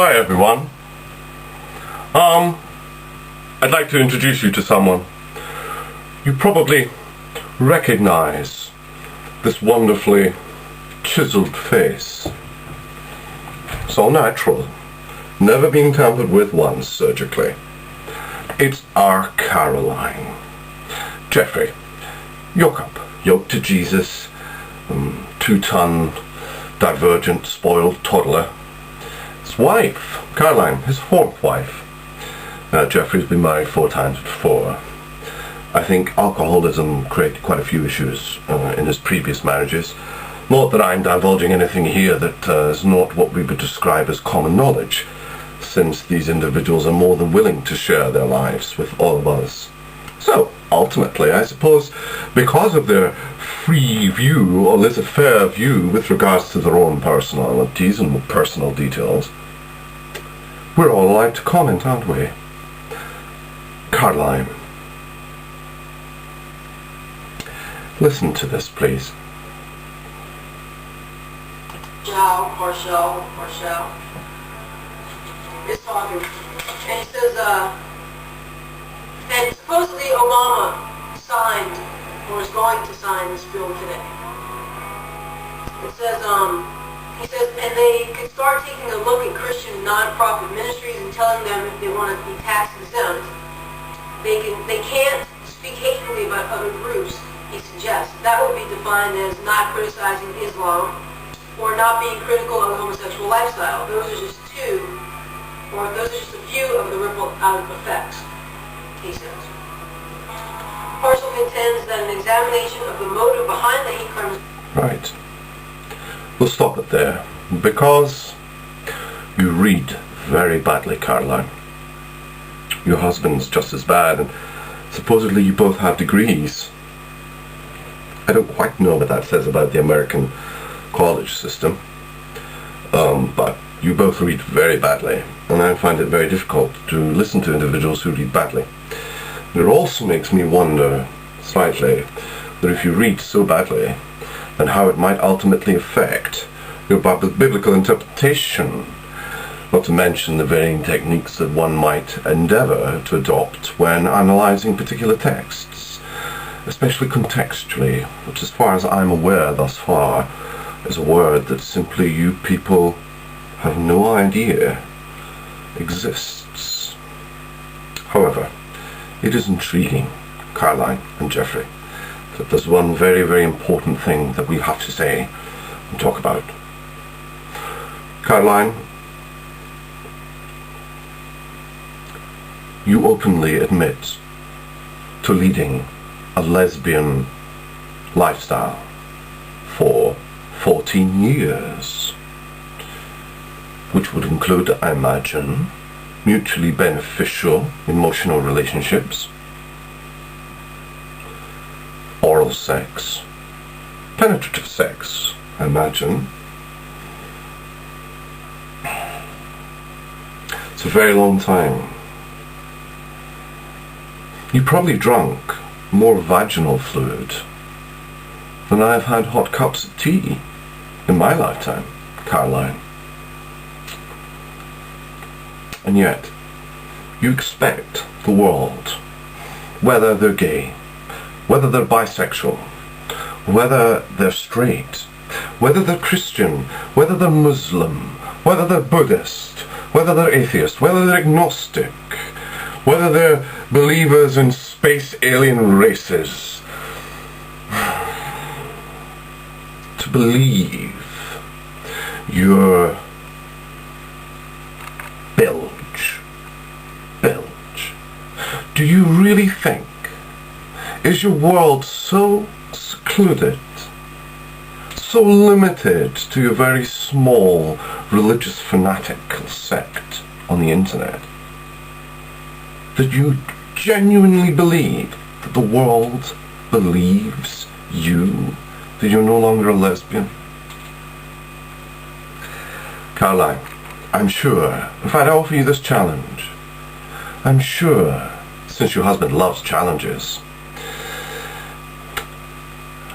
Hi everyone. I'd like to introduce you to someone. You probably recognize this wonderfully chiseled face. It's all natural, never been tampered with once surgically. It's our Caroline. Jeffrey, yoke up, yoke to Jesus, 2-ton, divergent, spoiled toddler. His wife, Caroline, his 4th wife. Jeffrey's been married 4 times before. I think alcoholism created quite a few issues in his previous marriages. Not that I'm divulging anything here that is not what we would describe as common knowledge, since these individuals are more than willing to share their lives with all of us. So, ultimately, I suppose, because of their free view, or laissez-faire view with regards to their own personalities and personal details, we're all allowed to comment, aren't we? Caroline. Listen to this, please. Marshall is talking, and he says, and supposedly Obama signed, or is going to sign this bill today. It says, he says, and they could start taking a look at Christian non-profit ministries and telling them if they want to be tax exempt, they can't speak hatefully about other groups, he suggests. That would be defined as not criticizing Islam or not being critical of the homosexual lifestyle. Those are just a few of the ripple out effects, he says. Parcel contends that an examination of the motive behind the hate crimes... Right. We'll stop it there, because you read very badly, Caroline. Your husband's just as bad, and supposedly you both have degrees. I don't quite know what that says about the American college system, but you both read very badly, and I find it very difficult to listen to individuals who read badly. It also makes me wonder slightly that if you read so badly, then how it might ultimately affect your biblical interpretation, not to mention the varying techniques that one might endeavor to adopt when analyzing particular texts, especially contextually, which, as far as I'm aware thus far, is a word that simply you people have no idea exists. However, it is intriguing, Caroline and Jeffrey, that there's one very, very important thing that we have to say and talk about. Caroline, you openly admit to leading a lesbian lifestyle for 14 years, which would include, I imagine, mutually beneficial emotional relationships, oral sex, penetrative sex, I imagine. It's a very long time. You probably drunk more vaginal fluid than I have had hot cups of tea in my lifetime, Caroline. And yet, you expect the world, whether they're gay, whether they're bisexual, whether they're straight, whether they're Christian, whether they're Muslim, whether they're Buddhist, whether they're atheist, whether they're agnostic, whether they're believers in space alien races, to believe your bilge. Do you really think, is your world so secluded, so limited to your very small religious fanatical sect on the internet, that you genuinely believe that the world believes you, that you're no longer a lesbian? Caroline, I'm sure if I'd offer you this challenge, I'm sure, since your husband loves challenges,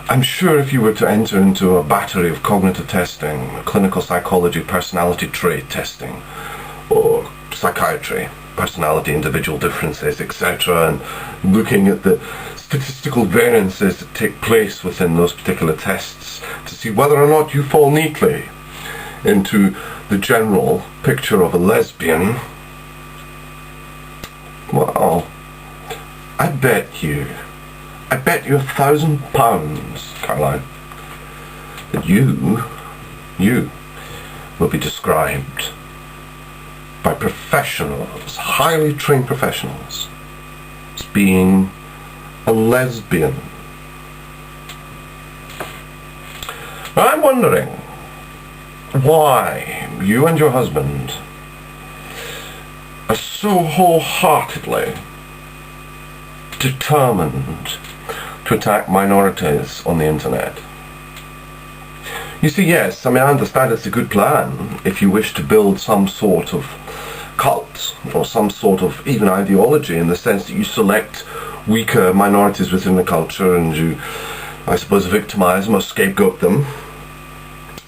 I'm sure if you were to enter into a battery of cognitive testing, clinical psychology, personality trait testing, psychiatry, personality, individual differences, etc., and looking at the statistical variances that take place within those particular tests to see whether or not you fall neatly into the general picture of a lesbian, well, I bet you £1,000, Caroline, that you will be described by professionals, highly trained professionals, as being a lesbian. Now, I'm wondering why you and your husband are so wholeheartedly determined to attack minorities on the internet. You see, yes, I mean, I understand it's a good plan if you wish to build some sort of cult or some sort of even ideology, in the sense that you select weaker minorities within the culture and you, I suppose, victimize them or scapegoat them,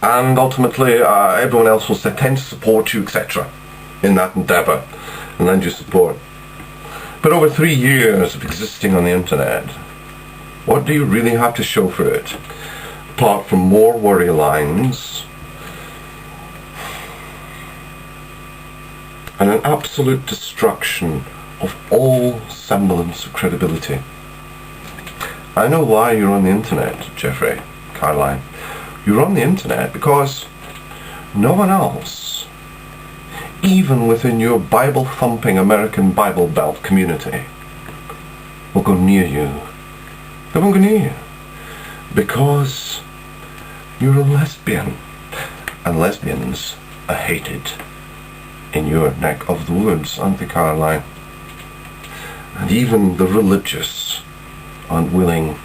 and ultimately everyone else will tend to support you, etc., in that endeavor and lend you support. But over 3 years of existing on the internet, what do you really have to show for it, apart from more worry lines and an absolute destruction of all semblance of credibility? I know why you're on the internet, Jeffrey, Caroline. You're on the internet because no one else, even within your Bible-thumping American Bible Belt community, will go near you. They won't go near you because you're a lesbian, and lesbians are hated in your neck of the woods, aren't they, Caroline? And even the religious aren't willing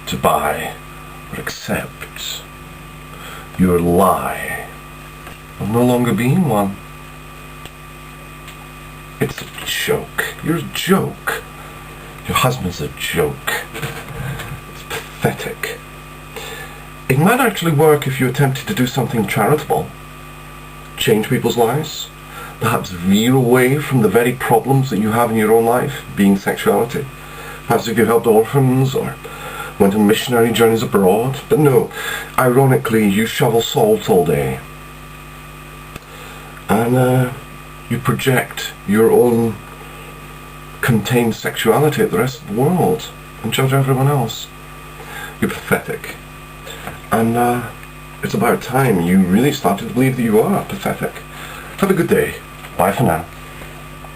to buy or accept your lie of no longer being one. It's a joke. You're a joke. Your husband's a joke. It's pathetic. It might actually work if you attempted to do something charitable. Change people's lives. Perhaps veer away from the very problems that you have in your own life, being sexuality. Perhaps if you helped orphans or went on missionary journeys abroad. But no, ironically, you shovel salt all day. And you project your own contained sexuality at the rest of the world and judge everyone else. You're pathetic. And it's about time you really started to believe that you are pathetic. Have a good day. Bye for now.